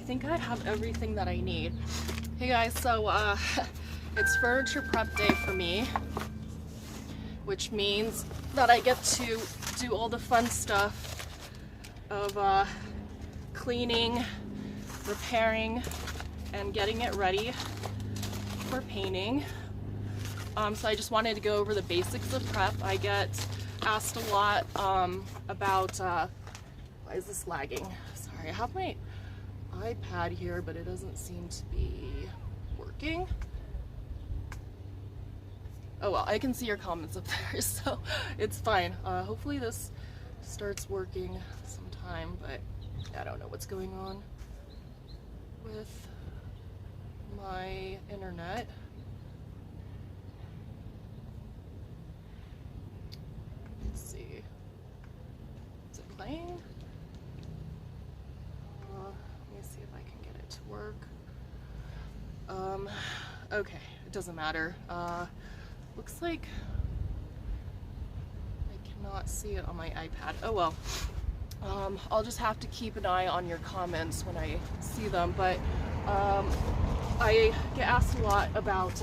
think I have everything that I need. Hey guys, so it's furniture prep day for me, which means that I get to do all the fun stuff of cleaning, repairing, and getting it ready for painting. So I just wanted to go over the basics of prep. I get asked a lot about, why is this lagging? Sorry, I have my iPad here, but it doesn't seem to be working. Oh well, I can see your comments up there, so it's fine. Hopefully this starts working sometime, but I don't know what's going on with my internet. Let's see. Is it playing? Let me see if I can get it to work. Okay, it doesn't matter. Looks like I cannot see it on my iPad. Oh well. I'll just have to keep an eye on your comments when I see them, but I get asked a lot about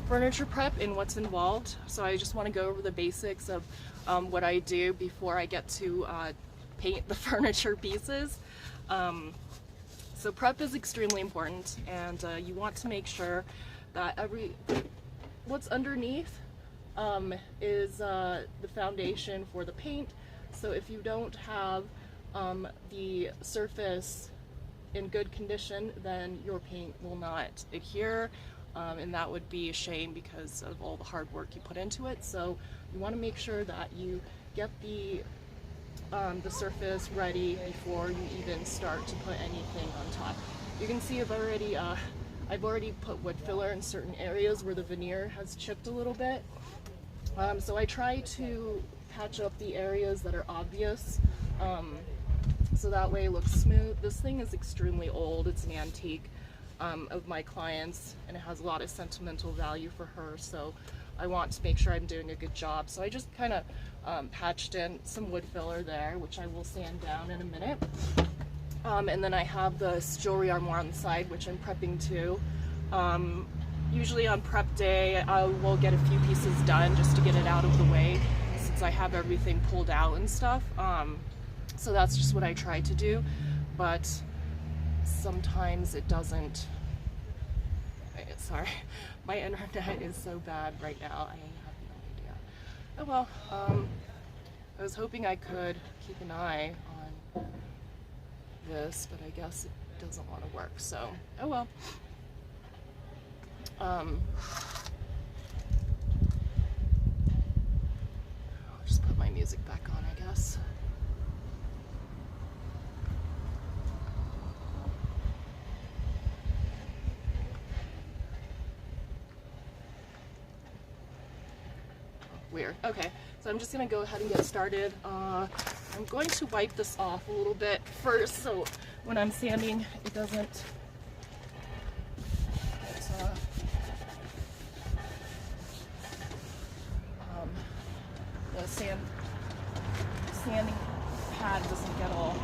furniture prep and what's involved, so I just want to go over the basics of what I do before I get to paint the furniture pieces. So prep is extremely important, and you want to make sure that what's underneath is the foundation for the paint. So if you don't have the surface in good condition, then your paint will not adhere, and that would be a shame because of all the hard work you put into it. So you want to make sure that you get the surface ready before you even start to put anything on top. You can see I've already put wood filler in certain areas where the veneer has chipped a little bit. So I try to patch up the areas that are obvious, so that way it looks smooth. This thing is extremely old. It's an antique of my clients, and it has a lot of sentimental value for her, so I want to make sure I'm doing a good job. So I just kind of patched in some wood filler there, which I will sand down in a minute. And then I have this jewelry armoire on the side, which I'm prepping too. Usually on prep day, I will get a few pieces done just to get it out of the way, since I have everything pulled out and stuff. So that's just what I try to do, but sometimes it doesn't. Sorry, my internet is so bad right now, I have no idea. Oh well, I was hoping I could keep an eye on this, but I guess it doesn't want to work, so oh well. I'll just put my music back on, I guess. Weird. Okay, so I'm just gonna go ahead and get started. I'm going to wipe this off a little bit first, so when I'm sanding, it doesn't the sanding pad doesn't get all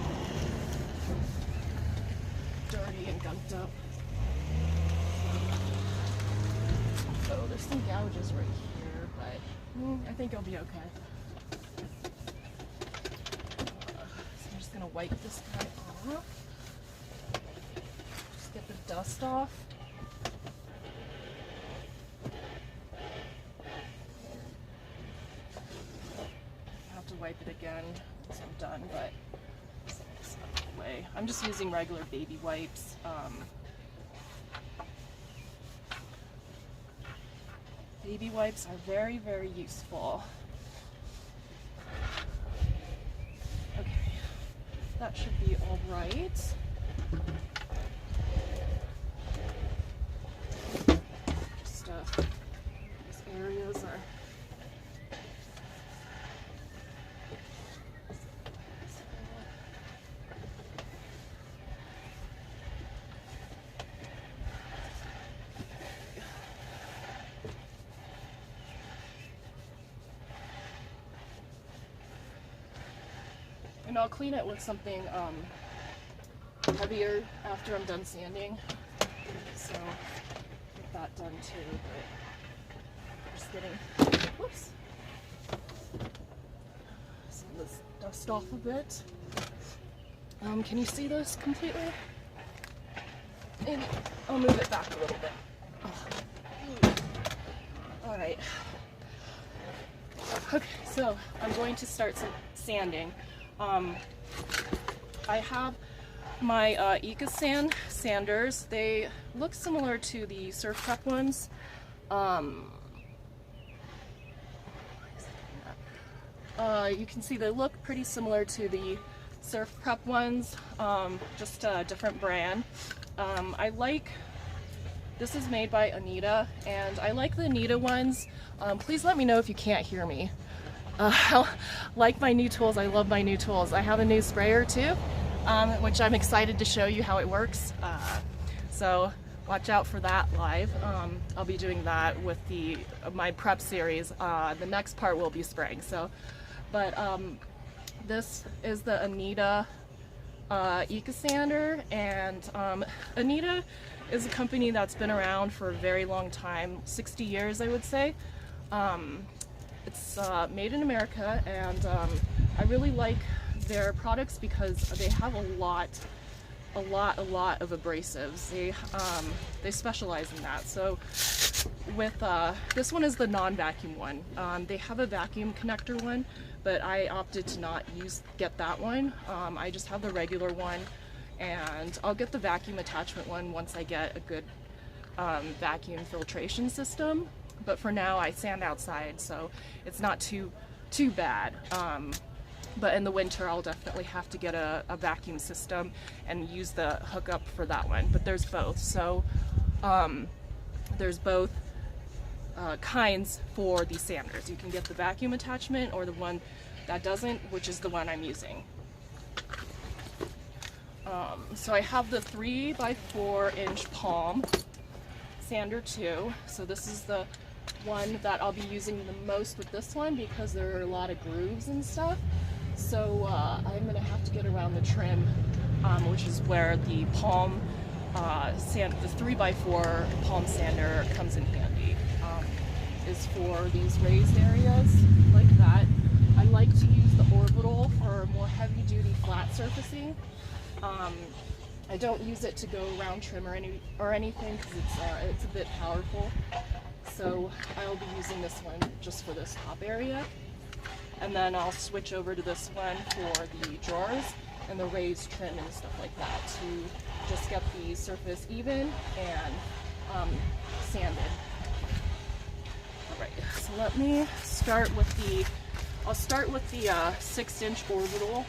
dirty and gunked up. Oh, there's some gouges right here, but I think I'll be okay. So I'm just gonna wipe this guy off. Just get the dust off. Wipe it again once I'm done, but it's out of the way. I'm just using regular baby wipes. Baby wipes are very, very useful. Okay, that should be all right. Just these areas are and I'll clean it with something heavier after I'm done sanding. So get that done too, but just getting, whoops. Some of this dust off a bit. Can you see this completely? And I'll move it back a little bit. Oh. All right. Okay, so I'm going to start some sanding. I have my Ecosilk sanders. They look similar to the Surf Prep ones. You can see they look pretty similar to the Surf Prep ones, just a different brand. This is made by Anita, and I like the Anita ones. Please let me know if you can't hear me. Like my new tools, I love my new tools. I have a new sprayer too, which I'm excited to show you how it works. So watch out for that live. I'll be doing that with my prep series. The next part will be spraying. But this is the Anita Ecosander, and Anita is a company that's been around for a very long time, 60 years I would say. It's made in America, and I really like their products because they have a lot of abrasives. They specialize in that. So with this one is the non-vacuum one. They have a vacuum connector one, but I opted to not get that one. I just have the regular one, and I'll get the vacuum attachment one once I get a good vacuum filtration system. But for now I sand outside, so it's not too bad. But in the winter I'll definitely have to get a vacuum system and use the hookup for that one. But there's both, so there's both kinds for these sanders. You can get the vacuum attachment or the one that doesn't, which is the one I'm using. So I have the 3x4 inch palm sander too. So this is the one that I'll be using the most with this one because there are a lot of grooves and stuff. So I'm gonna have to get around the trim, which is where the palm the 3x4 palm sander comes in handy. Is for these raised areas like that. I like to use the orbital for more heavy duty flat surfacing. I don't use it to go around trim or anything because it's a bit powerful. So I'll be using this one just for this top area. And then I'll switch over to this one for the drawers and the raised trim and stuff like that to just get the surface even and sanded. Alright, so let me start with I'll start with the 6-inch orbital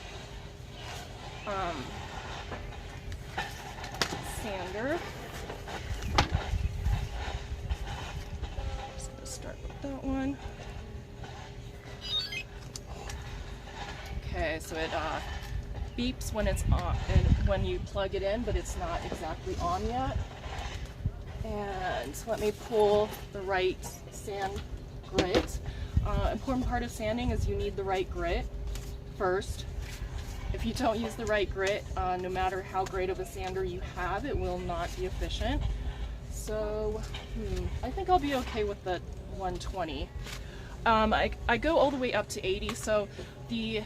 sander. Just gonna start with that one. Okay, so it beeps when it's on and when you plug it in, but it's not exactly on yet. And let me pull the right sand grit. Important part of sanding is you need the right grit first. If you don't use the right grit, no matter how great of a sander you have, it will not be efficient. So I think I'll be okay with the 120. I go all the way up to 80, so the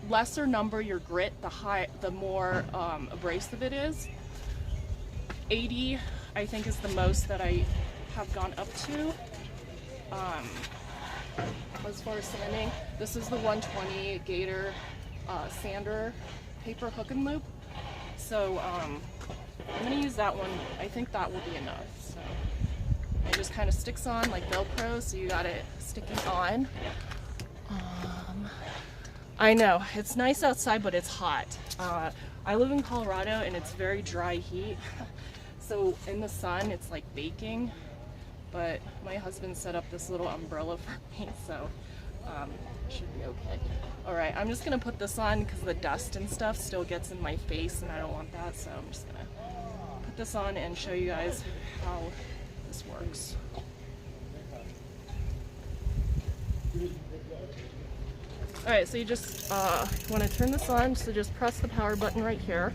lesser number your grit, the more abrasive it is. 80 I think is the most that I have gone up to. As far as sanding, this is the 120 Gator sander paper hook and loop. So I'm gonna use that one. I think that will be enough. So it just kind of sticks on like Velcro, so you got it sticking on. I know it's nice outside, but it's hot. I live in Colorado and it's very dry heat. So in the sun, it's like baking, but my husband set up this little umbrella for me, so it should be okay. All right, I'm just gonna put this on because the dust and stuff still gets in my face and I don't want that, so I'm just gonna put this on and show you guys how this works. All right, so you just want to turn this on, so just press the power button right here.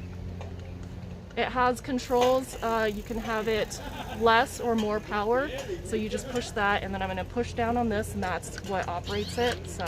It has controls. You can have it less or more power. So you just push that, and then I'm going to push down on this, and that's what operates it. So.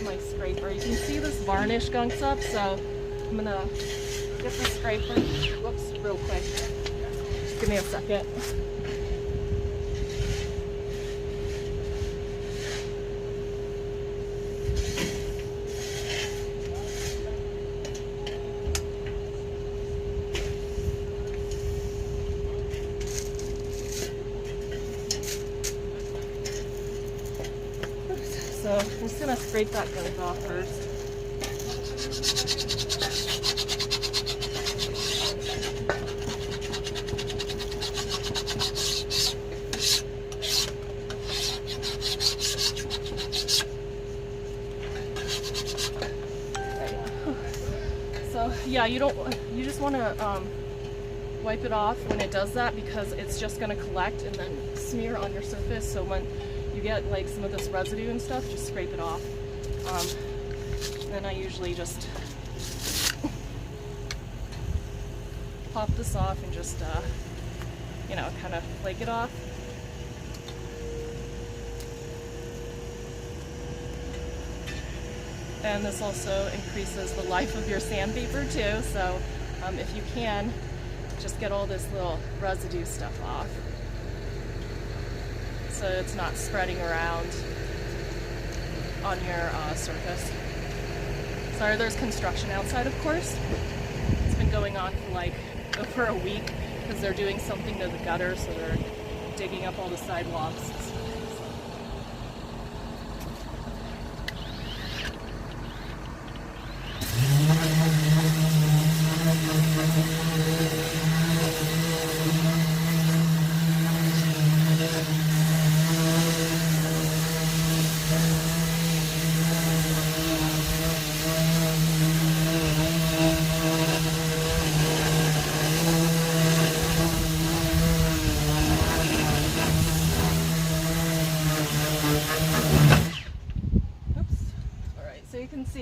My scraper. You can see this varnish gunks up, so I'm gonna get the scraper. Whoops, real quick. Just give me a second. So I'm just gonna scrape that gunk off first. So yeah, you just want to wipe it off when it does that, because it's just going to collect and then smear on your surface. So when you get like some of this residue and stuff, just scrape it off. Then I usually just pop this off and just you know, kind of flake it off. And this also increases the life of your sandpaper too, so if you can, just get all this little residue stuff off so it's not spreading around on your surface. Sorry, there's construction outside, of course. It's been going on for like over a week because they're doing something to the gutter, so they're digging up all the sidewalks.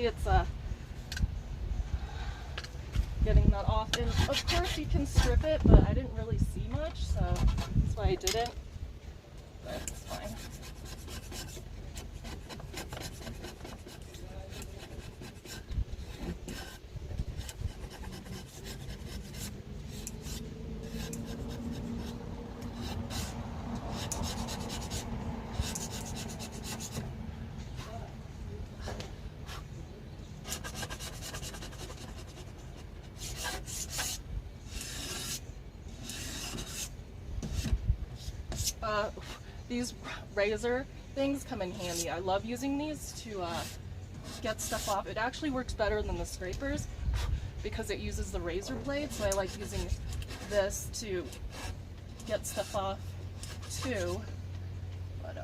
It's getting that off, and of course you can strip it, but I didn't really see much, so that's why I didn't, but it's fine. These razor things come in handy. I love using these to get stuff off. It actually works better than the scrapers because it uses the razor blade, so I like using this to get stuff off too. But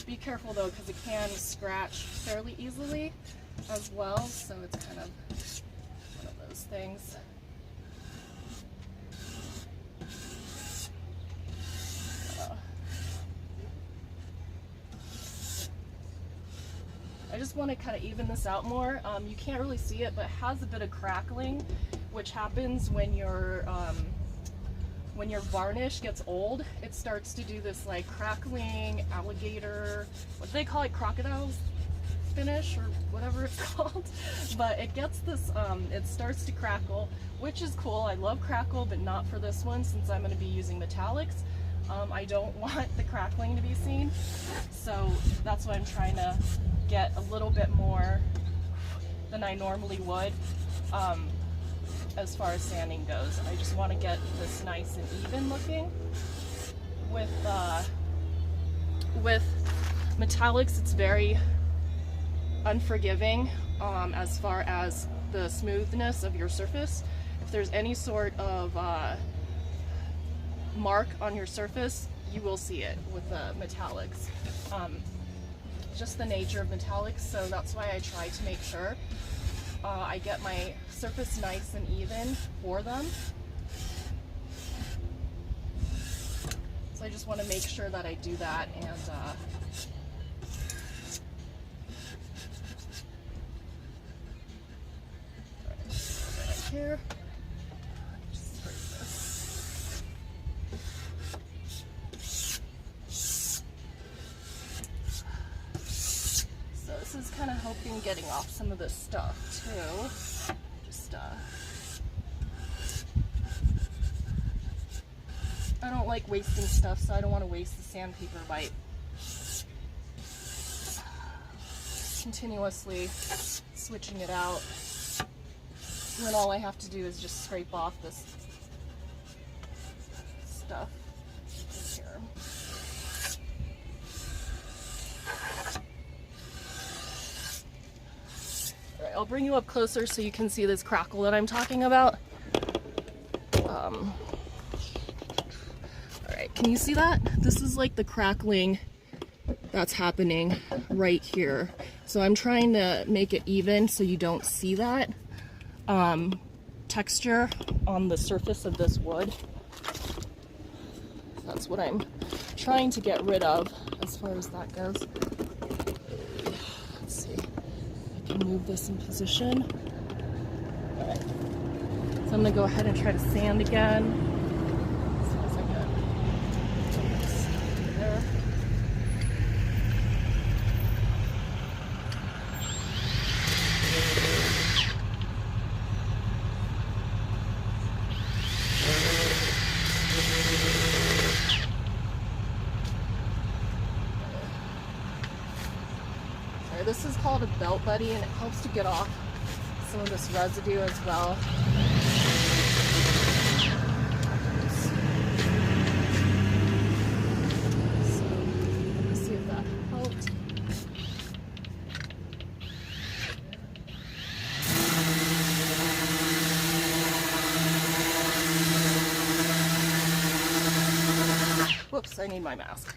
be careful though, because it can scratch fairly easily as well, so it's kind of one of those things. just want to kind of even this out more. You can't really see it, but it has a bit of crackling, which happens when your varnish gets old. It starts to do this like crackling alligator, what do they call it, crocodile finish or whatever it's called. But it gets this, it starts to crackle, which is cool. I love crackle, but not for this one since I'm going to be using metallics. I don't want the crackling to be seen, so that's why I'm trying to get a little bit more than I normally would as far as sanding goes. I just want to get this nice and even looking. With metallics, it's very unforgiving as far as the smoothness of your surface. If there's any sort of mark on your surface, you will see it with the metallics. Just the nature of metallics, so that's why I try to make sure I get my surface nice and even for them. So I just want to make sure that I do that, and right here. This is kind of helping getting off some of this stuff too. Just I don't like wasting stuff, so I don't want to waste the sandpaper by continuously switching it out. And then all I have to do is just scrape off this stuff here. Alright, I'll bring you up closer so you can see this crackle that I'm talking about. Alright, can you see that? This is like the crackling that's happening right here. So I'm trying to make it even so you don't see that texture on the surface of this wood. That's what I'm trying to get rid of as far as that goes. Let's see. Move this in position. All right. So I'm going to go ahead and try to sand again. As soon as I get this there. This is called a belt buddy, and it helps to get off some of this residue as well. So, let's see if that helped. Whoops, I need my mask.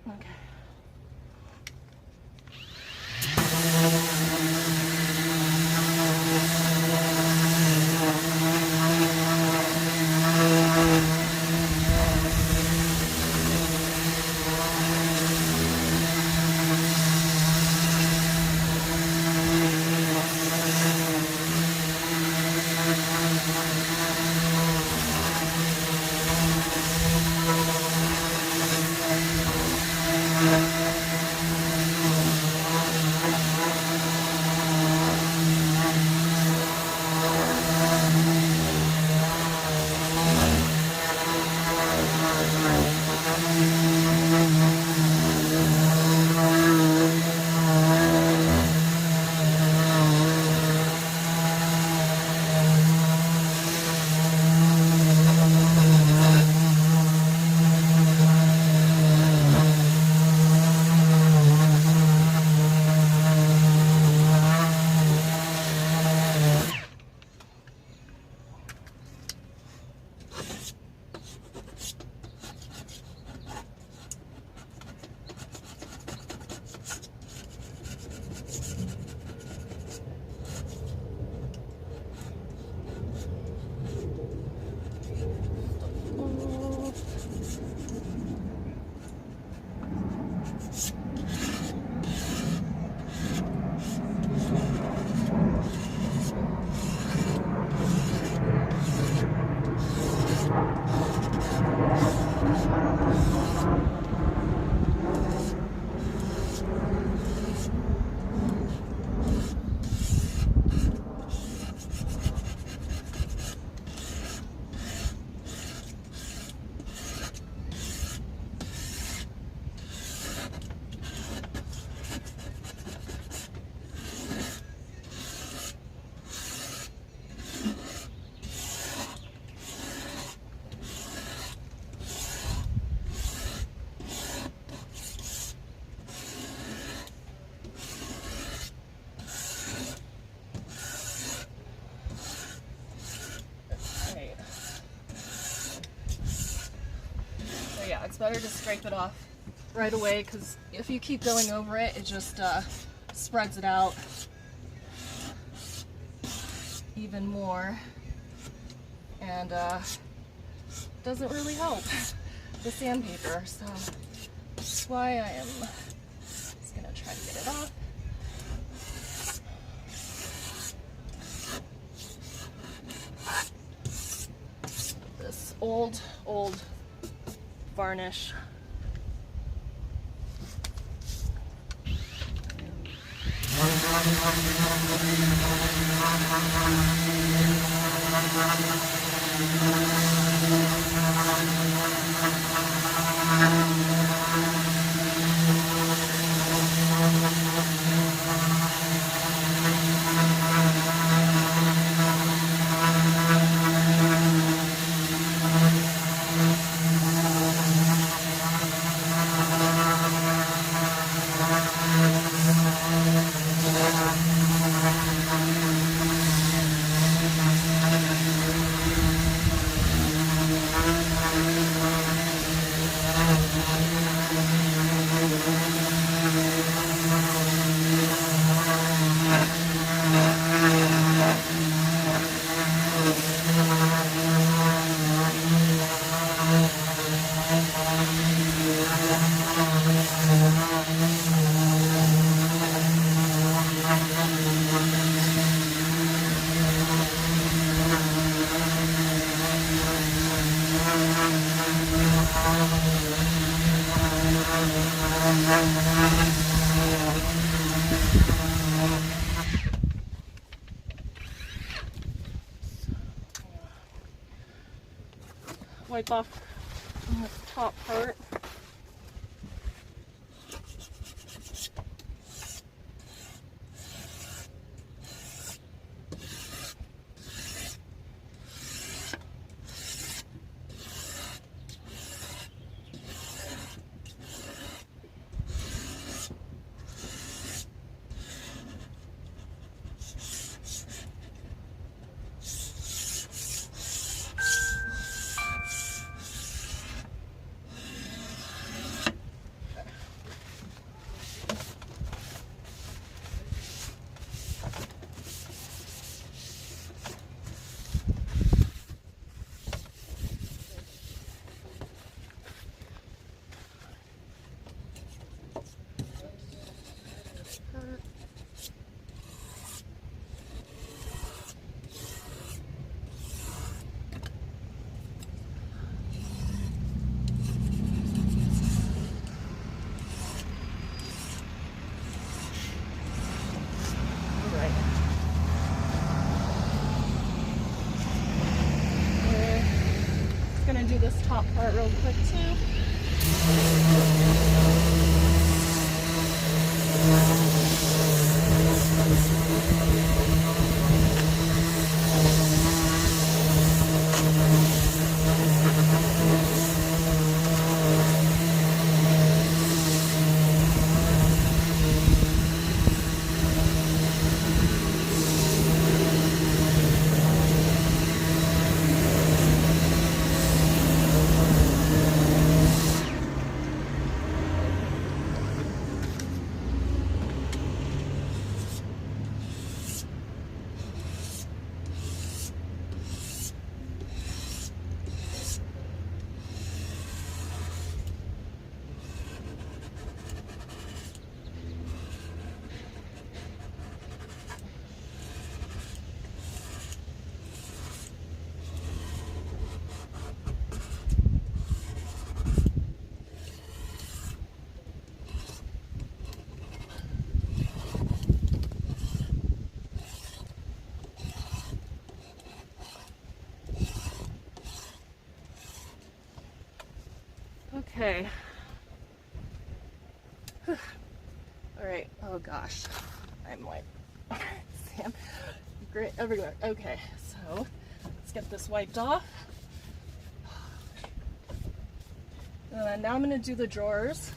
Okay. Yeah, it's better to scrape it off right away, because if you keep going over it, it just spreads it out even more, and doesn't really help the sandpaper. So that's why I am just gonna try to get it off. This old varnish. Wipe off the top part. Do this top part real quick too. Okay. All right. Oh gosh, I'm like, Sam, great everywhere. Okay, so let's get this wiped off. Now I'm gonna do the drawers.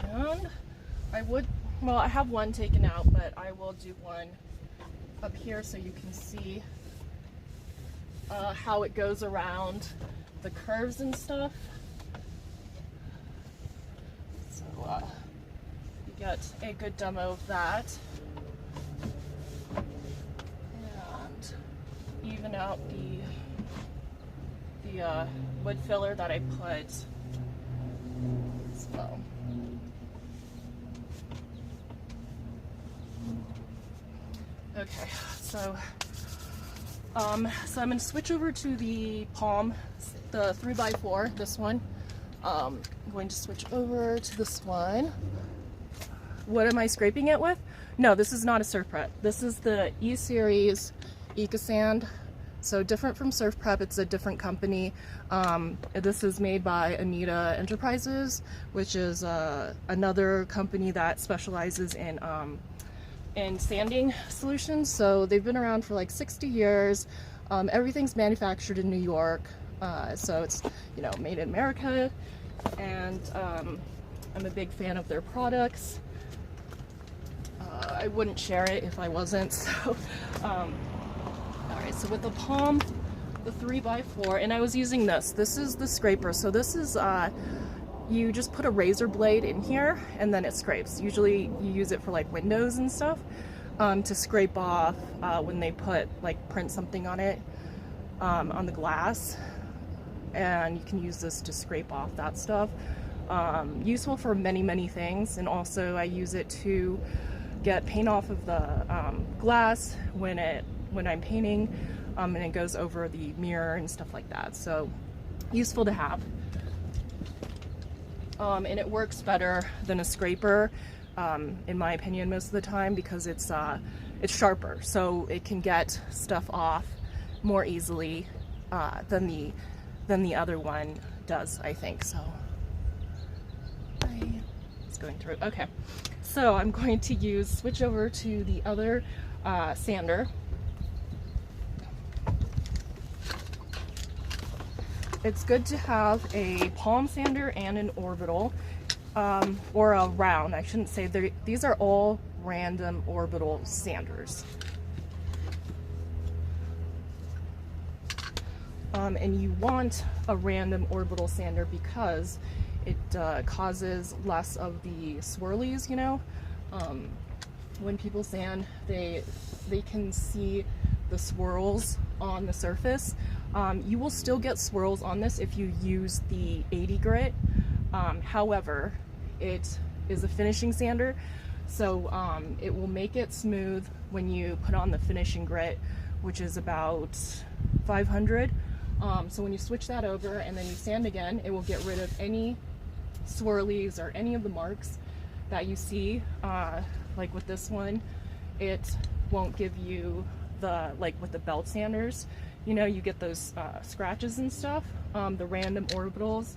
And I have one taken out, but I will do one up here so you can see how it goes around the curves and stuff. So you get a good demo of that. And even out the wood filler that I put. So. Okay, so I'm going to switch over to the palm, the 3x4, this one. I'm going to switch over to this one. What am I scraping it with? No, this is not a surf prep. This is the E series Ecosand. So different from Surf Prep, it's a different company. This is made by Anita Enterprises, which is another company that specializes in sanding solutions. So they've been around for like 60 years. Everything's manufactured in New York. So it's, you know, made in America. And I'm a big fan of their products. I wouldn't share it if I wasn't. So, alright, so with the palm, the 3x4, and I was using this. This is the scraper. So this is, you just put a razor blade in here and then it scrapes. Usually you use it for like windows and stuff to scrape off when they print something on it, on the glass. And you can use this to scrape off that stuff. Useful for many things, and also I use it to get paint off of the glass when I'm painting, and it goes over the mirror and stuff like that. So useful to have. And it works better than a scraper, in my opinion, most of the time, because it's sharper, so it can get stuff off more easily than the other one does, I think. So it's going through. Okay, so I'm going to switch over to the other sander. It's good to have a palm sander and an orbital, or a round. I shouldn't say these are all random orbital sanders. And you want a random orbital sander because it causes less of the swirlies, you know. When people sand, they can see the swirls on the surface. You will still get swirls on this if you use the 80 grit. However, it is a finishing sander, so it will make it smooth when you put on the finishing grit, which is about 500. So when you switch that over and then you sand again, it will get rid of any swirlies or any of the marks that you see. Like with this one, it won't give you like with the belt sanders, you know, you get those scratches and stuff. The random orbitals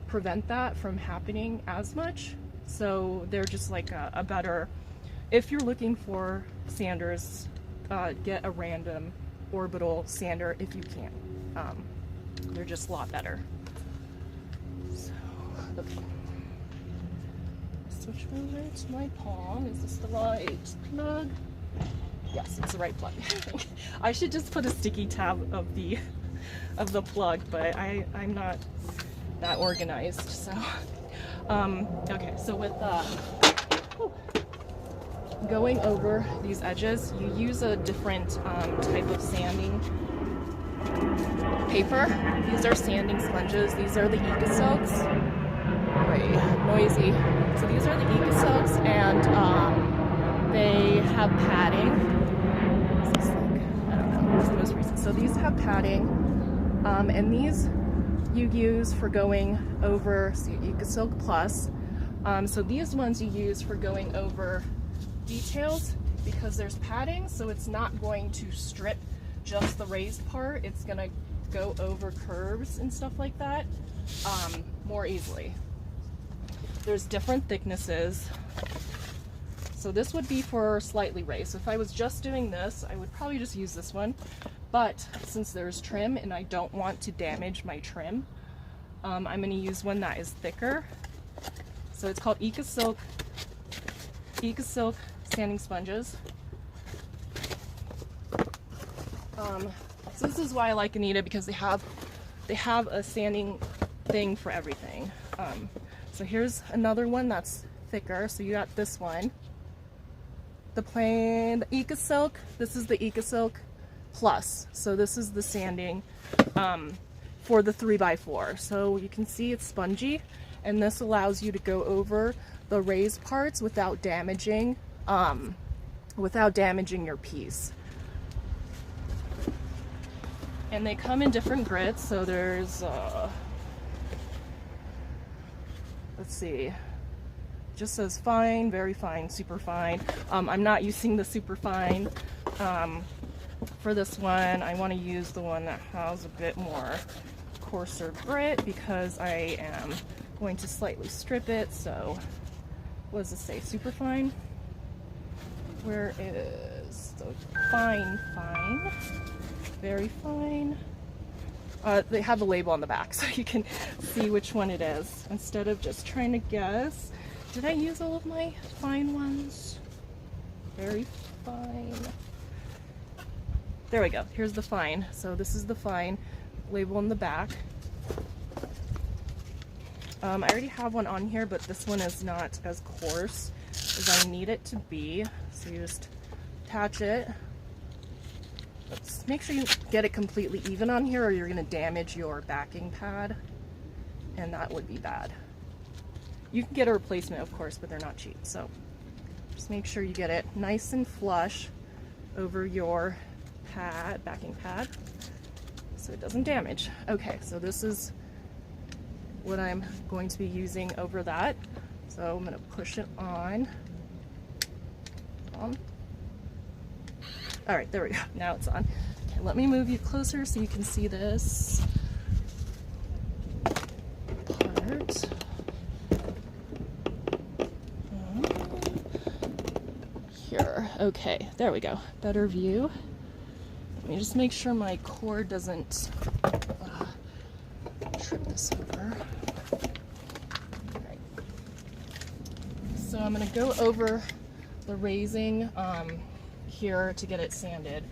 prevent that from happening as much. So they're just like a better, if you're looking for sanders, get a random orbital sander if you can. They're just a lot better. So, okay. Switch over to my palm. Is this the right plug? Yes, it's the right plug. I should just put a sticky tab of the plug, but I'm not that organized. So, okay. So with going over these edges, you use a different type of sanding paper. These are sanding sponges. These are the Ecosilks. Very noisy. So these are the Ecosilks, and they have padding. This looks like, I don't know, it's the most recent. So these have padding, and these you use for going over, see, Ecosilk Plus. So these ones you use for going over details because there's padding, so it's not going to strip just the raised part. It's gonna go over curves and stuff like that more easily. There's different thicknesses. So this would be for slightly raised. So if I was just doing this, I would probably just use this one. But since there's trim and I don't want to damage my trim, I'm going to use one that is thicker. So it's called Ecosilk sanding sponges. So this is why I like Anita, because they have a sanding thing for everything. So here's another one that's thicker. So you got this one, the Ecosilk. This is the Ecosilk Plus. So this is the sanding for the 3x4. So you can see it's spongy, and this allows you to go over the raised parts without damaging your piece. And they come in different grits. So there's let's see, just says fine, very fine, super fine. I'm not using the super fine for this one. I want to use the one that has a bit more coarser grit because I am going to slightly strip it. So what does it say, super fine? Where is the fine? Very fine. They have a label on the back so you can see which one it is instead of just trying to guess. Did I use all of my fine ones? Very fine. There we go. Here's the fine. So this is the fine label in the back. I already have one on here, but this one is not as coarse as I need it to be. So you just attach it. Let's make sure you get it completely even on here, or you're going to damage your backing pad, and that would be bad. You can get a replacement, of course, but they're not cheap. So just make sure you get it nice and flush over your pad, backing pad, so it doesn't damage. Okay, so this is what I'm going to be using over that. So I'm going to push it on. All right, there we go. Now it's on. Okay, let me move you closer so you can see this part. Here. Okay, there we go. Better view. Let me just make sure my cord doesn't trip this over. All right. So I'm going to go over the raising here to get it sanded.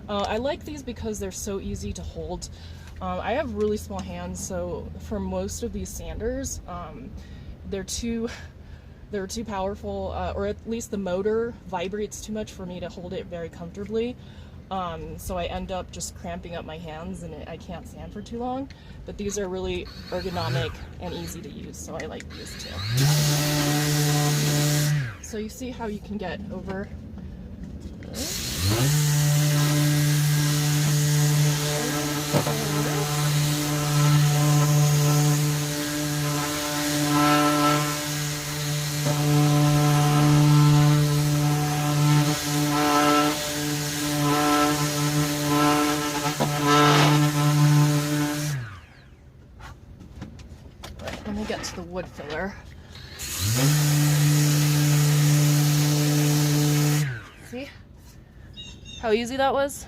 I like these because they're so easy to hold. I have really small hands, so for most of these sanders, they're too powerful, or at least the motor vibrates too much for me to hold it very comfortably. So I end up just cramping up my hands and I can't sand for too long. But these are really ergonomic and easy to use, so I like these too. So you see how you can get over this. Let me get to the wood filler. See how easy that was?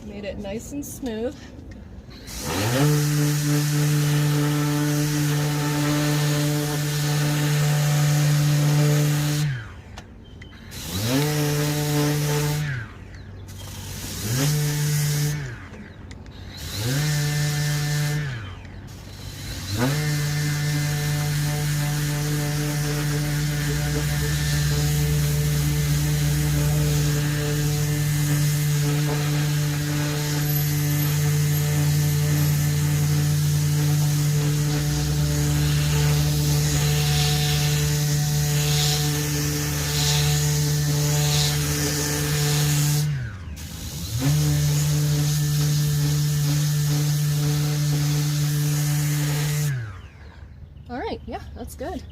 Made it nice and smooth. that's good.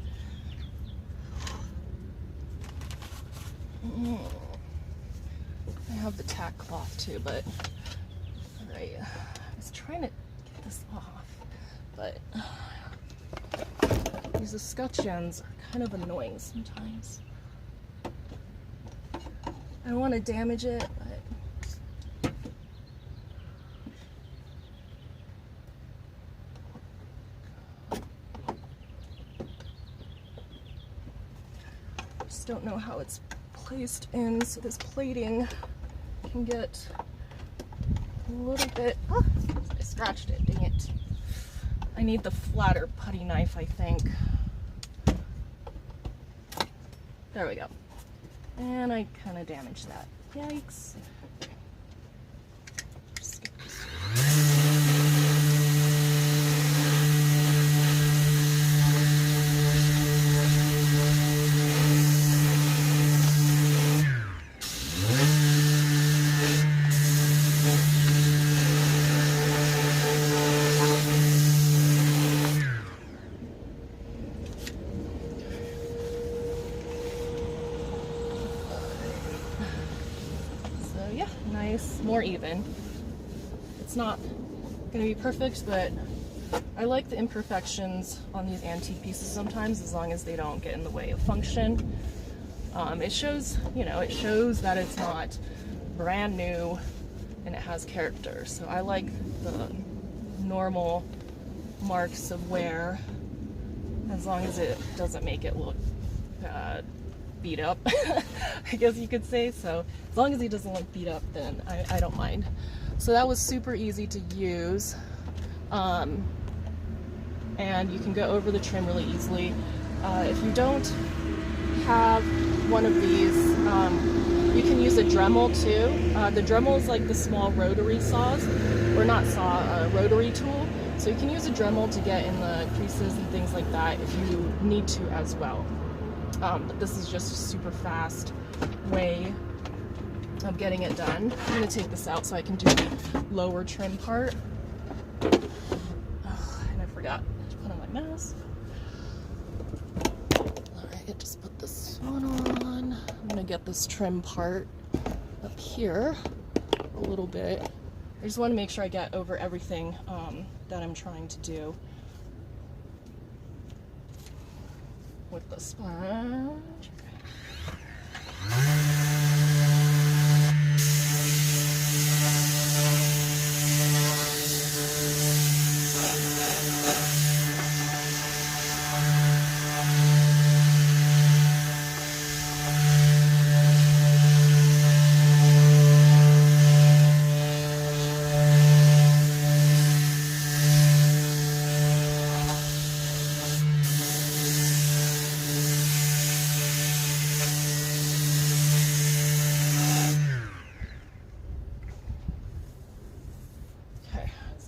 I have the tack cloth too, but all right. I was trying to get this off, but these escutcheons are kind of annoying sometimes. I don't want to damage it, but just don't know how it's placed in, so this plating can get a little bit, I scratched it, dang it. I need the flatter putty knife, I think. There we go. And I kind of damaged that. Yikes. More even. It's not going to be perfect, but I like the imperfections on these antique pieces sometimes, as long as they don't get in the way of function. It shows, you know, it shows that it's not brand new and it has character. So I like the normal marks of wear, as long as it doesn't make it look beat up, I guess you could say. So as long as he doesn't look beat up, then I don't mind. So that was super easy to use, and you can go over the trim really easily. If you don't have one of these, you can use a Dremel too. The Dremel is like the small rotary saws, or not saw, rotary tool. So you can use a Dremel to get in the creases and things like that if you need to as well. But this is just a super fast way of getting it done. I'm going to take this out so I can do the lower trim part. Oh, and I forgot to put on my mask. Alright, just put this one on. I'm going to get this trim part up here a little bit. I just want to make sure I get over everything that I'm trying to do with the sponge.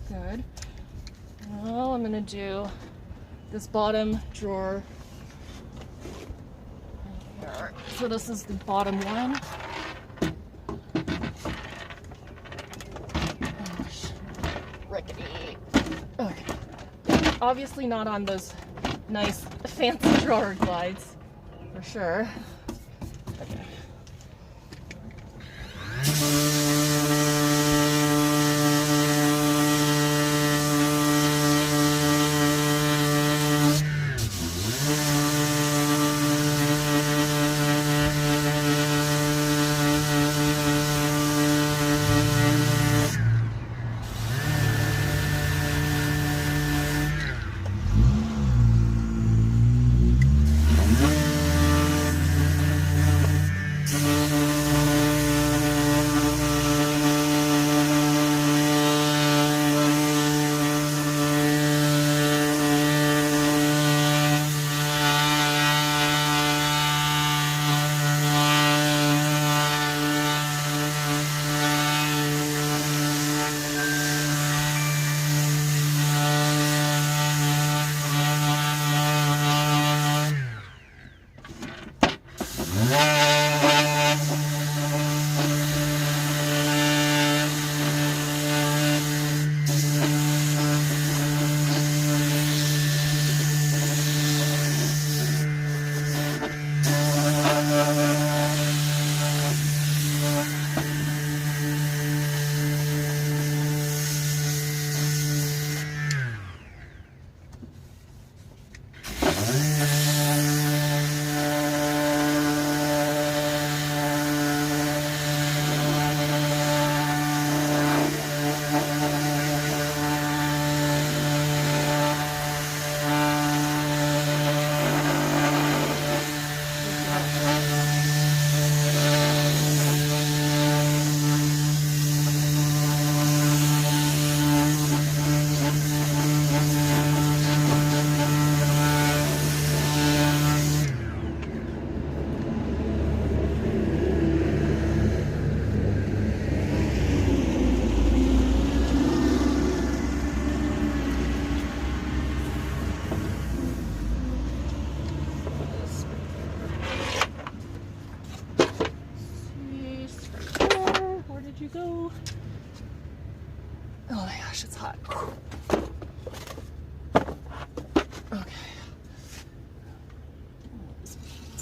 Good. Well, I'm going to do this bottom drawer right here. So this is the bottom one. Gosh, rickety. Okay. Yeah, obviously not on those nice fancy drawer glides, for sure. Okay.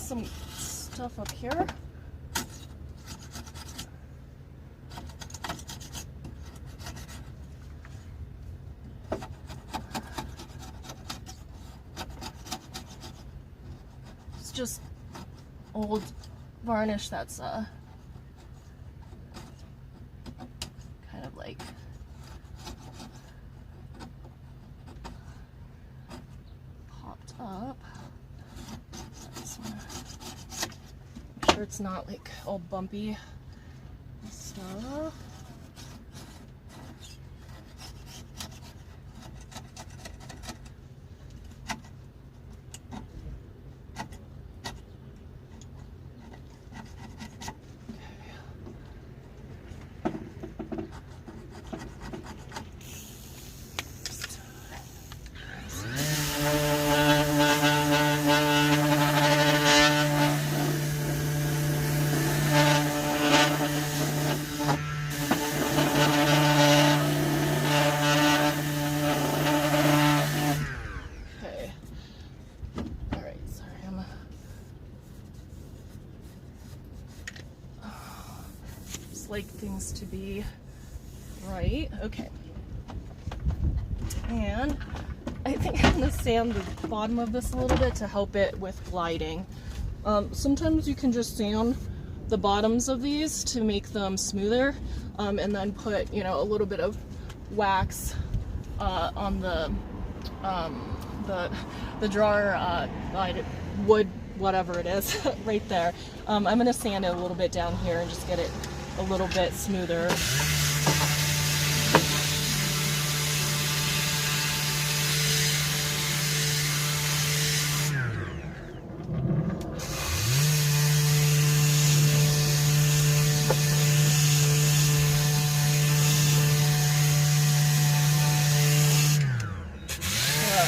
some stuff up here. It's just old varnish that's kind of like popped up. Make sure it's not like all bumpy stuff. Like things to be right. Okay. And I think I'm going to sand the bottom of this a little bit to help it with gliding. Sometimes you can just sand the bottoms of these to make them smoother, and then put, you know, a little bit of wax on the drawer, wood, whatever it is, right there. I'm going to sand it a little bit down here and just get it a little bit smoother. There's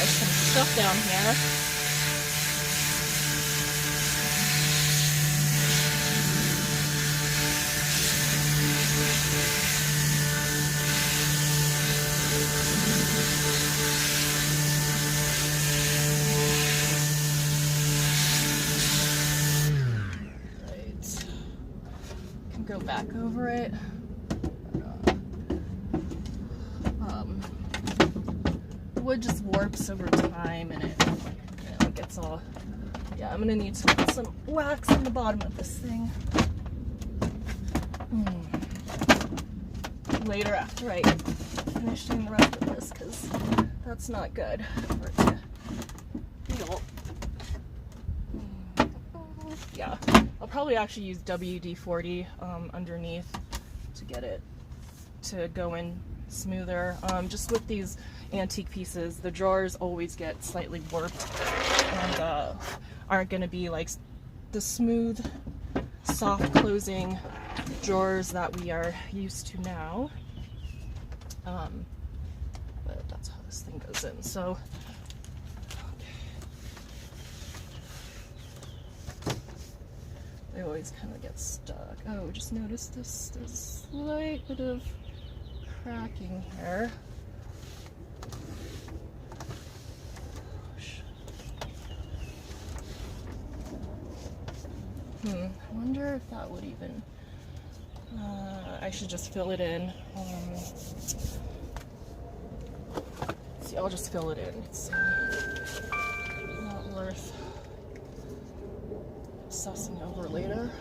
some stuff down here. Go back over it. The wood just warps over time, and it, you know, gets all. Yeah, I'm gonna need to put some wax on the bottom of this thing later after I finish doing the rest of this, because that's not good for it to feel. Yeah. I'll probably actually use WD-40 underneath to get it to go in smoother. Just with these antique pieces, the drawers always get slightly warped and aren't going to be like the smooth, soft closing drawers that we are used to now. But that's how this thing goes in. So they always kind of get stuck. Oh, just noticed this. There's a slight bit of cracking here. I wonder if that would even. I should just fill it in. See, I'll just fill it in. It's not worth sussing over later.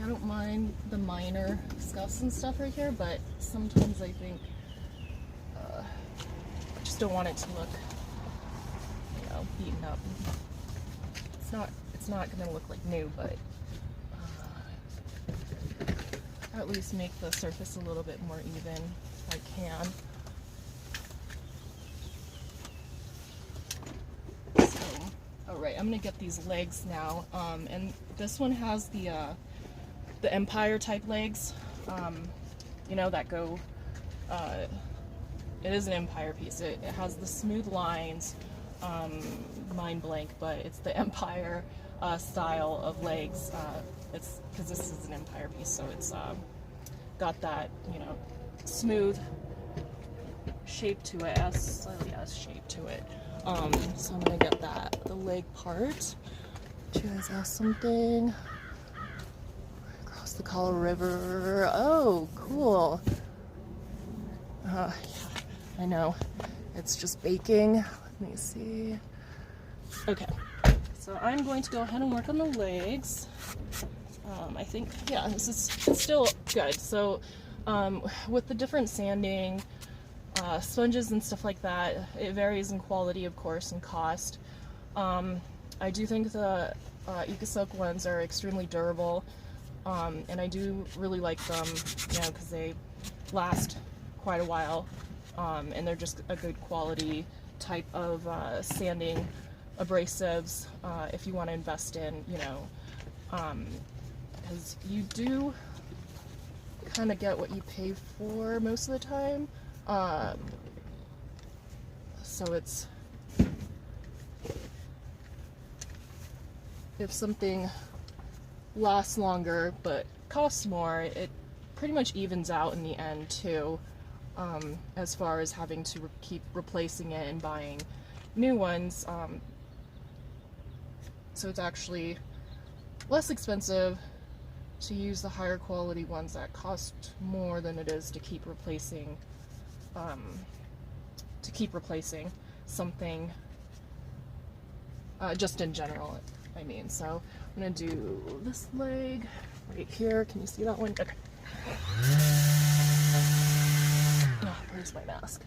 I don't mind the minor scuffs and stuff right here, but sometimes I think I just don't want it to look, you know, beaten up. It's not going to look like new, but or at least make the surface a little bit more even if I can. So, alright, I'm gonna get these legs now, and this one has the Empire type legs, you know, that go, it is an Empire piece. It has the smooth lines, mind blank, but it's the Empire style of legs. It's because this is an Empire piece, so it's got that, you know, smooth shape to it, slightly S shape to it. So I'm gonna get the leg part. Did you guys ask something? Across the Colorado River. Oh, cool. Yeah, I know. It's just baking. Let me see. Okay. So I'm going to go ahead and work on the legs. I think, yeah, this is still good. So with the different sanding, sponges and stuff like that, it varies in quality, of course, and cost. I do think the Ecosilk ones are extremely durable, and I do really like them, you know, because they last quite a while, and they're just a good quality type of sanding abrasives if you want to invest in, you know, because you do kind of get what you pay for most of the time. So it's, if something lasts longer but costs more, it pretty much evens out in the end too, as far as having to keep replacing it and buying new ones. So it's actually less expensive to use the higher quality ones that cost more than it is to keep replacing something, just in general, I mean. So I'm gonna do this leg right here. Can you see that one? Okay. Oh, where's my mask?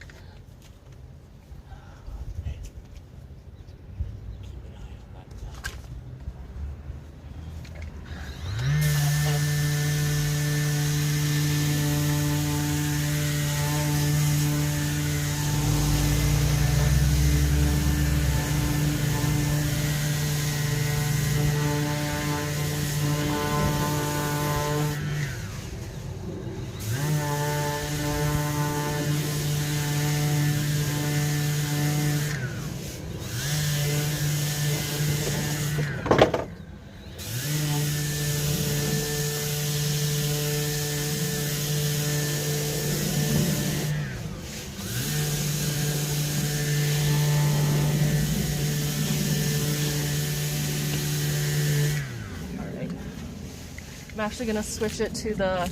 I'm actually going to switch it to the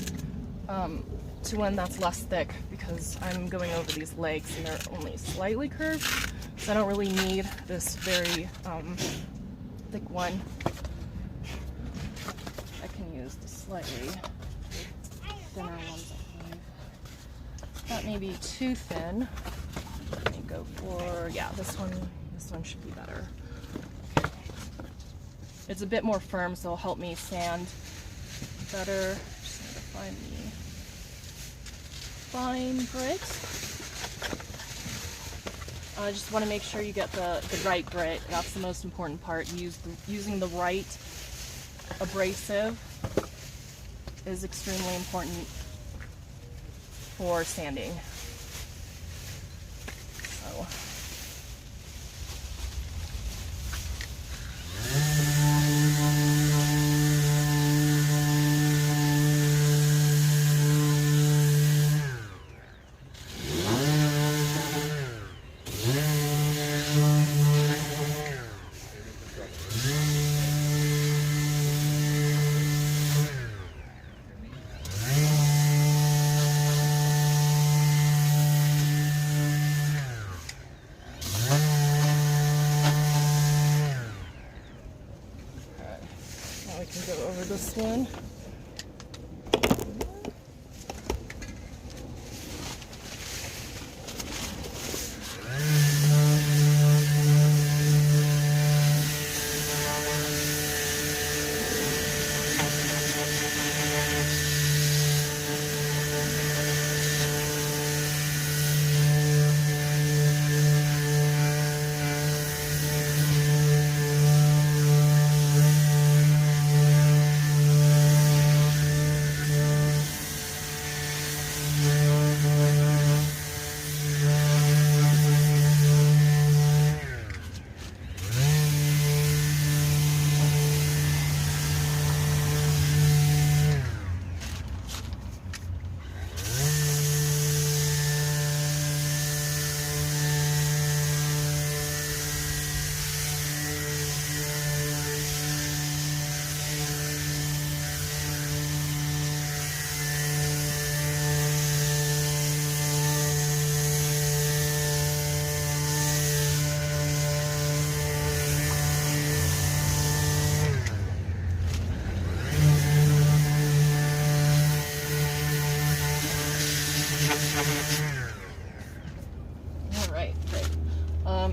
to one that's less thick, because I'm going over these legs and they're only slightly curved, so I don't really need this very thick one. I can use the slightly thinner ones, I believe. That may be too thin. Let me go for, yeah, this one should be better. It's a bit more firm, so it'll help me sand better. Just need to find the fine grit. I just want to make sure you get the right grit. That's the most important part. Using the right abrasive is extremely important for sanding. So. This one.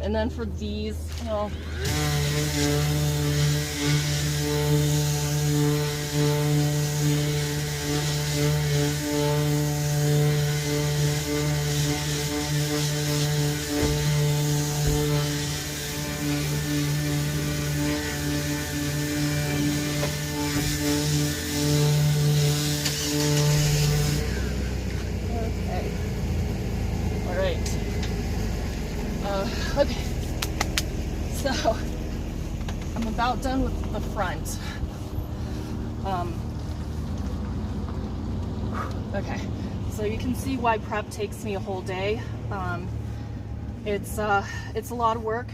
And then for these, well, okay, so I'm about done with the front. Okay, so you can see why prep takes me a whole day. It's a lot of work.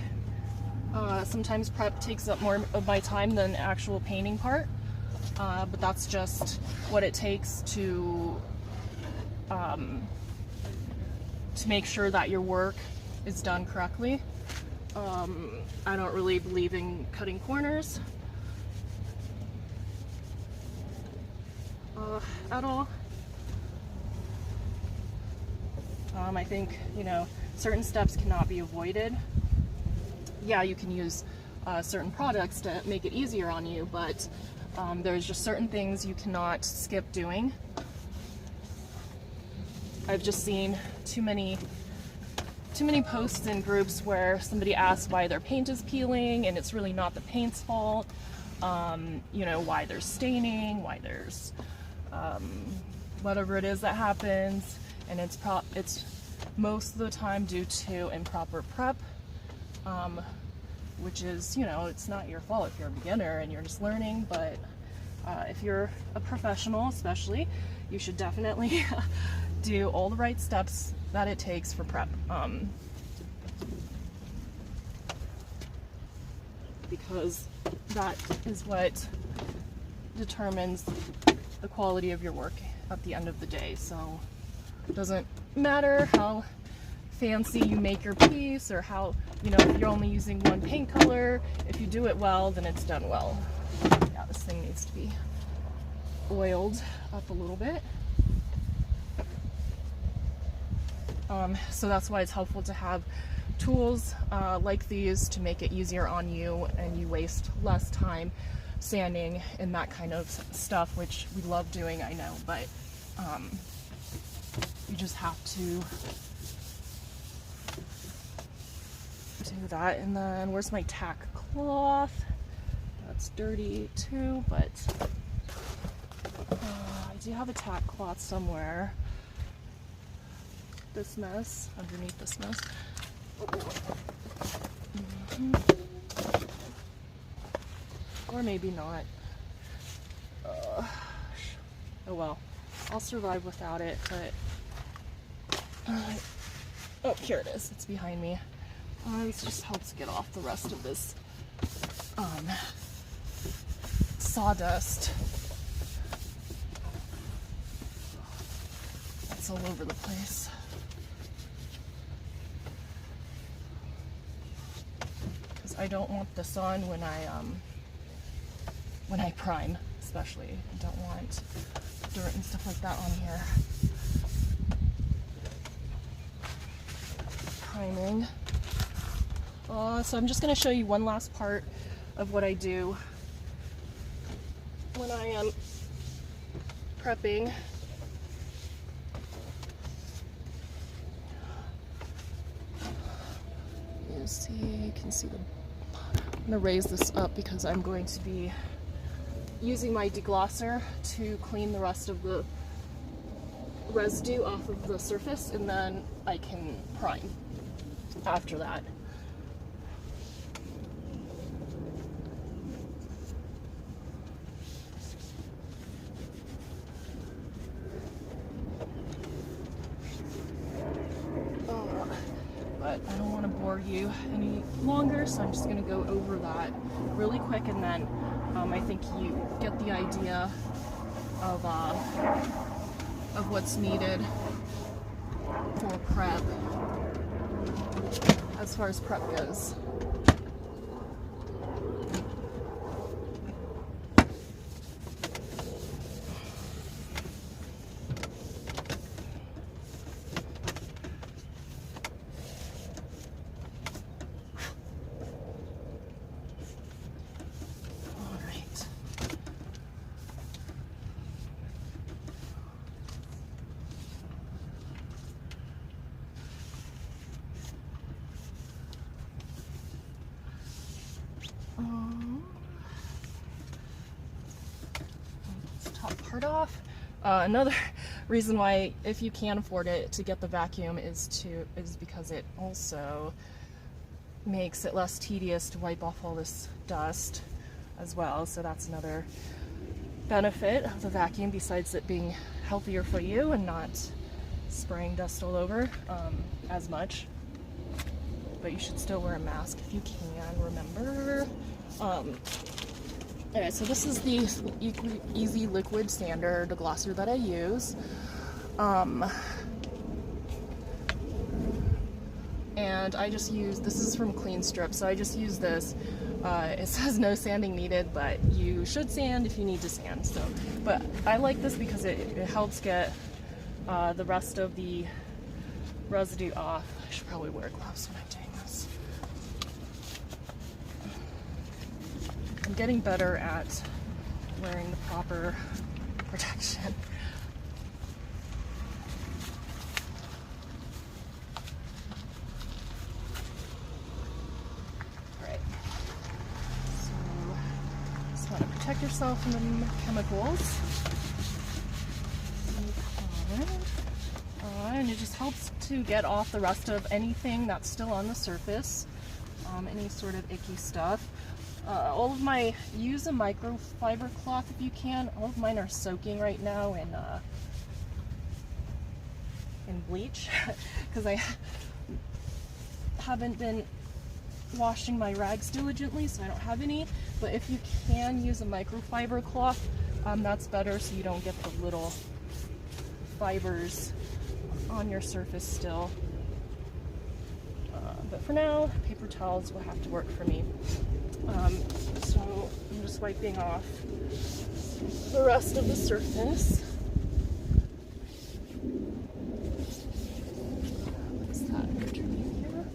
Sometimes prep takes up more of my time than the actual painting part, but that's just what it takes to make sure that your work is done correctly. I don't really believe in cutting corners at all. I think, you know, certain steps cannot be avoided. Yeah, you can use certain products to make it easier on you, but there's just certain things you cannot skip doing. I've just seen too many posts in groups where somebody asks why their paint is peeling, and it's really not the paint's fault. You know, why there's staining, why there's whatever it is that happens, and it's most of the time due to improper prep, which is, you know, it's not your fault if you're a beginner and you're just learning, but if you're a professional especially, you should definitely do all the right steps that it takes for prep, because that is what determines the quality of your work at the end of the day. So it doesn't matter how fancy you make your piece, or how, you know, if you're only using one paint color, if you do it well, then it's done well. Yeah, this thing needs to be oiled up a little bit. So that's why it's helpful to have tools like these to make it easier on you, and you waste less time sanding and that kind of stuff, which we love doing, I know, but you just have to do that. And then where's my tack cloth? That's dirty too, but I do have a tack cloth somewhere. This mess, underneath this mess. Or maybe not. Oh well, I'll survive without it, but oh, here it is, it's behind me. This just helps get off the rest of this sawdust that's all over the place. Because I don't want this on when I prime, especially. I don't want dirt and stuff like that on here. Priming. So I'm just going to show you one last part of what I do when I am prepping. You can see the, I'm going to raise this up because I'm going to be using my deglosser to clean the rest of the residue off of the surface, and then I can prime after that. But I don't want to bore you any longer, so I'm just going to go over that really quick, and then I think you get the idea of what's needed for prep as far as prep goes. part off. Another reason why, if you can afford it, to get the vacuum is because it also makes it less tedious to wipe off all this dust as well. So that's another benefit of the vacuum, besides it being healthier for you and not spraying dust all over as much. But you should still wear a mask if you can, remember. Alright, so this is the Easy Liquid Sander deglosser that I use. And I just use, this is from Clean Strip, so I just use this. It says no sanding needed, but you should sand if you need to sand. So, but I like this because it helps get the rest of the residue off. I should probably wear gloves when I'm doing this. I'm getting better at wearing the proper protection. Alright, so just want to protect yourself from the chemicals. And it just helps to get off the rest of anything that's still on the surface, any sort of icky stuff. All of my, use a microfiber cloth if you can. All of mine are soaking right now in bleach because I haven't been washing my rags diligently, so I don't have any. But if you can use a microfiber cloth, that's better, so you don't get the little fibers on your surface still. But for now, paper towels will have to work for me. So I'm just wiping off the rest of the surface. What's that underneath here?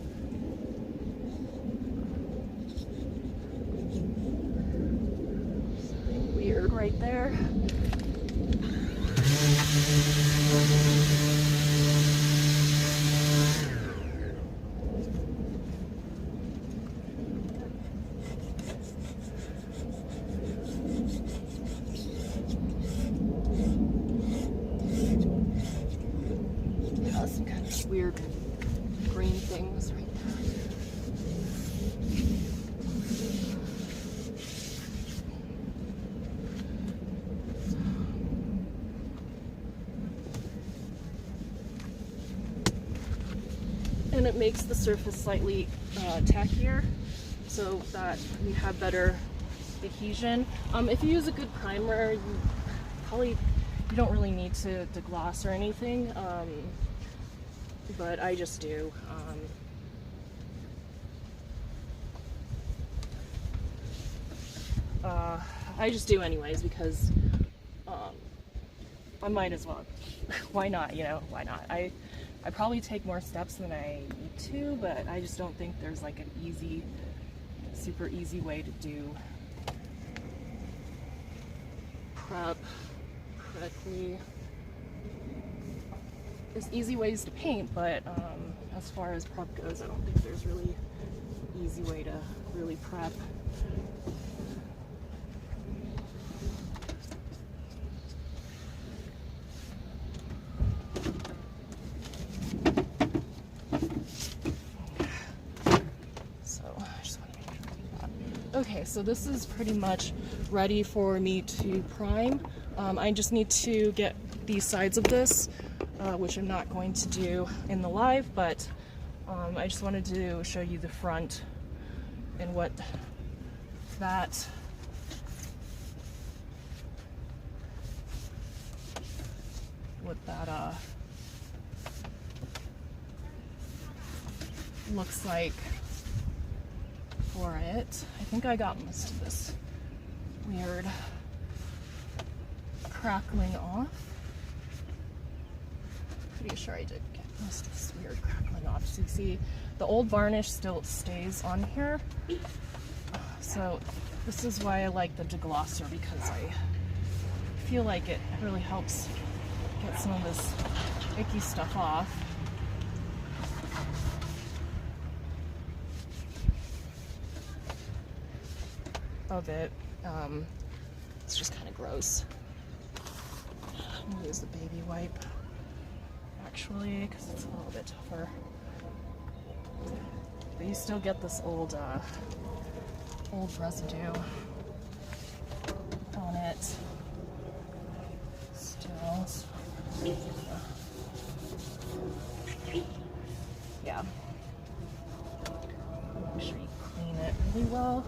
Something weird right there. Some kind of weird green things right there. And it makes the surface slightly tackier so that you have better adhesion. If you use a good primer, you don't really need to degloss or anything. But I just do. I just do anyways because I might as well. Why not, you know, why not? I probably take more steps than I need to, but I just don't think there's like an easy, super easy way to do prep correctly. There's easy ways to paint, but as far as prep goes, I don't think there's really an easy way to really prep. So I just want to make sure I do that. Okay, so this is pretty much ready for me to prime. I just need to get these sides of this, which I'm not going to do in the live, but I just wanted to show you the front and what that looks like for it. I think I got most of this weird crackling off. Pretty sure I did get most of this weird crackling off. So you see the old varnish still stays on here. So this is why I like the deglosser, because I feel like it really helps get some of this icky stuff off. Of it. It's just kind of gross. I'm gonna use the baby wipe actually because it's a little bit tougher. But you still get this old residue on it still. So, yeah. Make sure you clean it really well.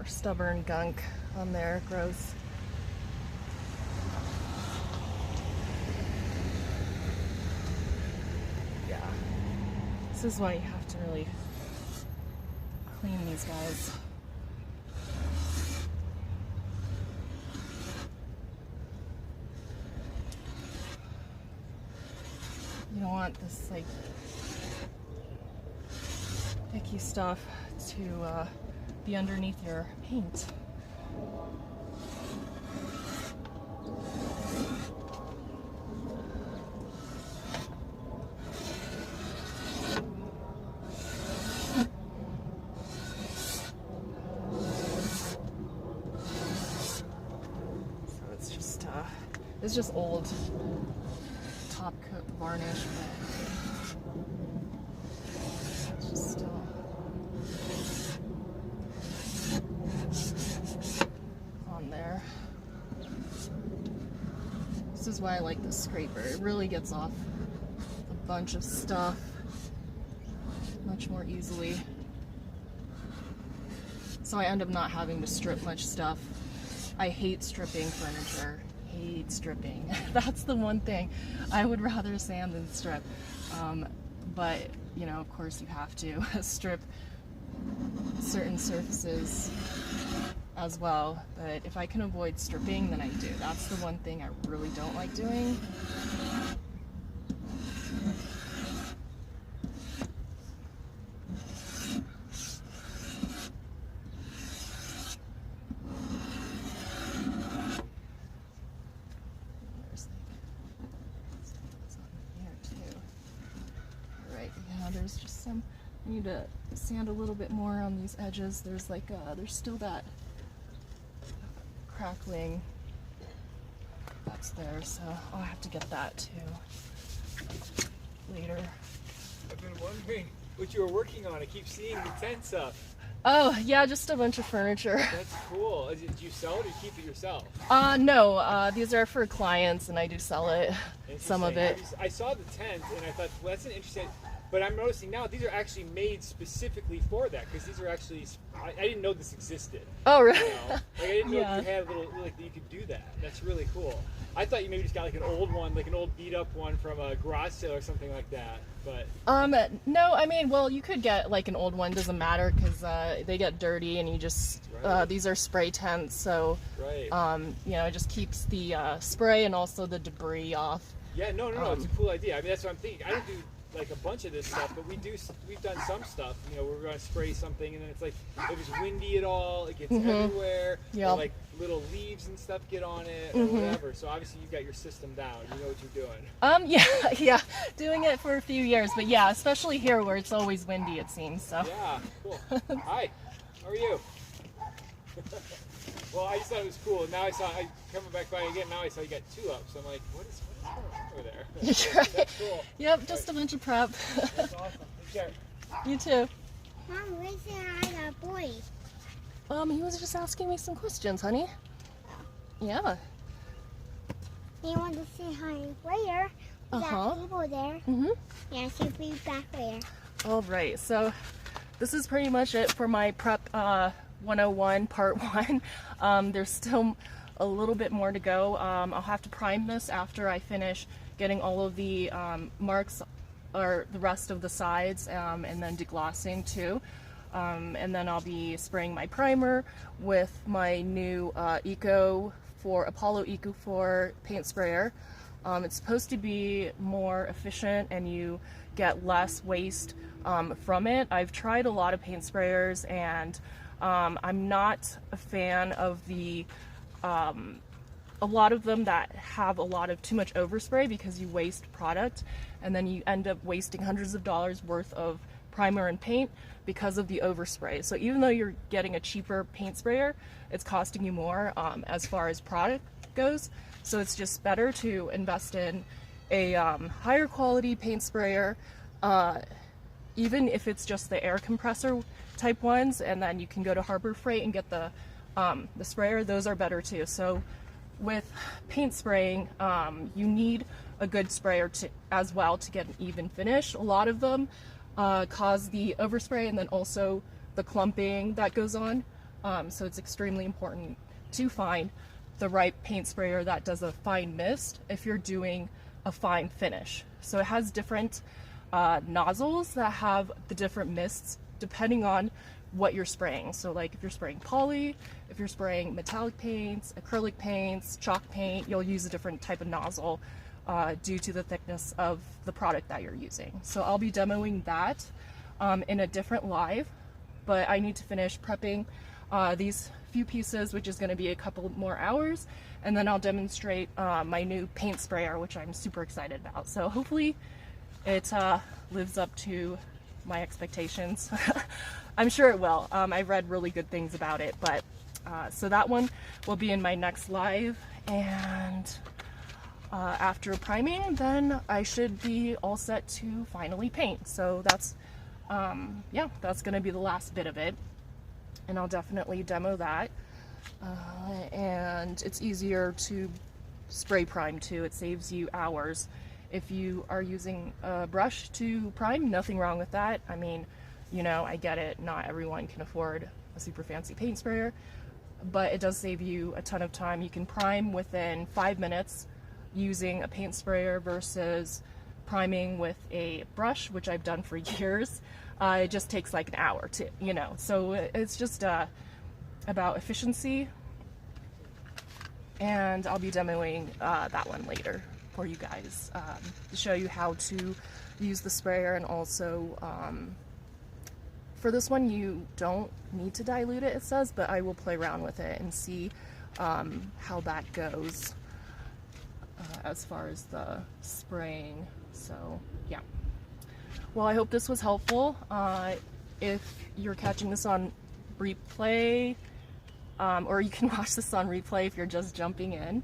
Stubborn gunk on there, gross. Yeah, this is why you have to really clean these guys. You don't want this like icky stuff to be underneath your paint. So it's just old top coat varnish, but it's just still on there. This is why I like the scraper. It really gets off a bunch of stuff much more easily. So I end up not having to strip much stuff. I hate stripping furniture. Hate stripping. That's the one thing. I would rather sand than strip. But, you know, of course you have to strip certain surfaces as well. But if I can avoid stripping, then I do. That's the one thing I really don't like doing. There's just some, I need to sand a little bit more on these edges. There's like, there's still that crackling that's there, so I'll have to get that too later. I've been wondering what you were working on. I keep seeing the tent stuff. Oh, yeah, just a bunch of furniture. That's cool. Do you sell it or keep it yourself? No, these are for clients and I do sell it, some of it. I saw the tent and I thought, well, that's an interesting, but I'm noticing now these are actually made specifically for that, because these are actually, I didn't know this existed. Oh, really? You know? Like, I didn't know you had a little, like, you could do that. That's really cool. I thought you maybe just got like an old one, like an old beat up one from a garage sale or something like that, but... No, I mean, well, you could get like an old one, doesn't matter, because they get dirty and you just, these are spray tents, so, you know, it just keeps the spray and also the debris off. Yeah, no, it's a cool idea. I mean, that's what I'm thinking. I don't do like a bunch of this stuff, but we've done some stuff, you know, we're going to spray something and then it's like, if it's windy at all, it gets everywhere, or like little leaves and stuff get on it or whatever. So obviously you've got your system down, you know what you're doing. Yeah, doing it for a few years, but yeah, especially here where it's always windy, it seems, so. Yeah, cool. Hi, how are you? Well, I just thought it was cool. Now I coming back by again, now I saw you got two up, so I'm like, what is going on over there? That's cool. Yep, just a bunch of prep. That's awesome. Take care. You too. Mom, where's that boy? He was just asking me some questions, honey. Yeah. He wanted to say hi later. That people there. Yeah, she'll be back later. All right, so this is pretty much it for my prep 101 part 1. There's still a little bit more to go. I'll have to prime this after I finish getting all of the marks or the rest of the sides, and then deglossing too. And then I'll be spraying my primer with my new Apollo Eco 4 paint sprayer. It's supposed to be more efficient and you get less waste from it. I've tried a lot of paint sprayers and I'm not a fan of a lot of them that have a lot of too much overspray, because you waste product and then you end up wasting hundreds of dollars worth of primer and paint because of the overspray. So even though you're getting a cheaper paint sprayer, it's costing you more as far as product goes. So it's just better to invest in a higher quality paint sprayer, even if it's just the air compressor type ones, and then you can go to Harbor Freight and get the sprayer. Those are better too. So with paint spraying, you need a good sprayer as well to get an even finish. A lot of them cause the overspray and then also the clumping that goes on. So it's extremely important to find the right paint sprayer that does a fine mist if you're doing a fine finish. So it has different nozzles that have the different mists depending on what you're spraying. So like if you're spraying poly, if you're spraying metallic paints, acrylic paints, chalk paint, you'll use a different type of nozzle due to the thickness of the product that you're using. So I'll be demoing that in a different live, but I need to finish prepping these few pieces, which is going to be a couple more hours, and then I'll demonstrate my new paint sprayer, which I'm super excited about. So hopefully it lives up to my expectations. I'm sure it will. I've read really good things about it, but so that one will be in my next live, and after priming, then I should be all set to finally paint. So that's yeah, that's gonna be the last bit of it, and I'll definitely demo that. And it's easier to spray prime too. It saves you hours. If you are using a brush to prime, nothing wrong with that. I mean, you know, I get it, not everyone can afford a super fancy paint sprayer, but it does save you a ton of time. You can prime within 5 minutes using a paint sprayer versus priming with a brush, which I've done for years. It just takes like an hour to, you know, so it's just about efficiency, and I'll be demoing that one later for you guys to show you how to use the sprayer. And also for this one you don't need to dilute it, it says, but I will play around with it and see how that goes as far as the spraying. So yeah, well, I hope this was helpful. If you're catching this on replay, or you can watch this on replay if you're just jumping in.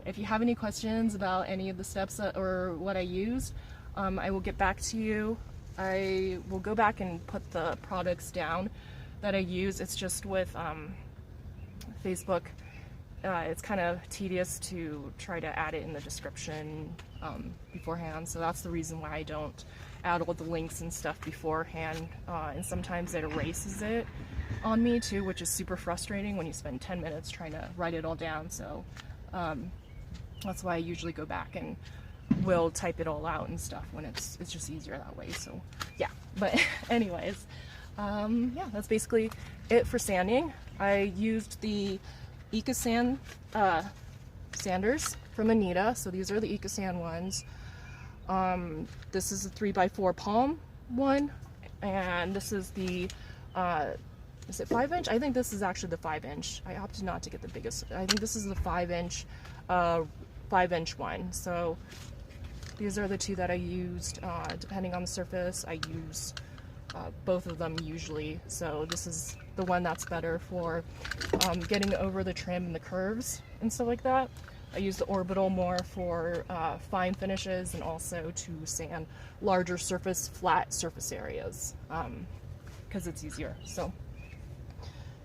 If you have any questions about any of the steps or what I used, I will get back to you. I will go back and put the products down that I use. It's just with Facebook, it's kind of tedious to try to add it in the description beforehand, so that's the reason why I don't add all the links and stuff beforehand, and sometimes it erases it on me too, which is super frustrating when you spend 10 minutes trying to write it all down. So that's why I usually go back and will type it all out and stuff when it's just easier that way. So yeah, but anyways, yeah, that's basically it for sanding. I used the Ecosand sanders from Anita, so these are the Ecosand ones. This is a 3x4 palm one, and this is the is it 5-inch? I think this is actually the 5-inch. I opted not to get the biggest. I think this is the 5-inch 5-inch one. So these are the two that I used. Depending on the surface, I use both of them usually. So this is the one that's better for getting over the trim and the curves and stuff like that. I use the orbital more for fine finishes, and also to sand larger surface, flat surface areas, because it's easier. So,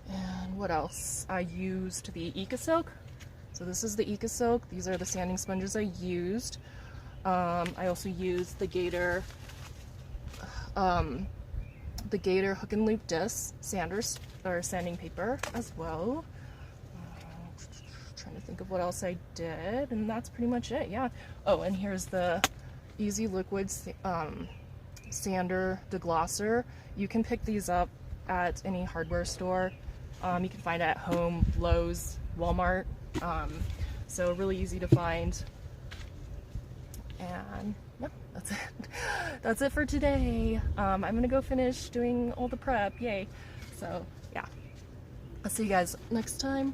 and what else? I used the Ecosilk. So this is the Ecosilk. These are the sanding sponges I used. I also used the Gator hook and loop disc sanders, or sanding paper as well. Trying to think of what else I did, and that's pretty much it. Yeah. Oh, and here's the Easy Liquid sander deglosser. You can pick these up at any hardware store. You can find it at home, Lowe's, Walmart. So really easy to find. And yeah, that's it. That's it for today. I'm gonna go finish doing all the prep. Yay. So yeah, I'll see you guys next time.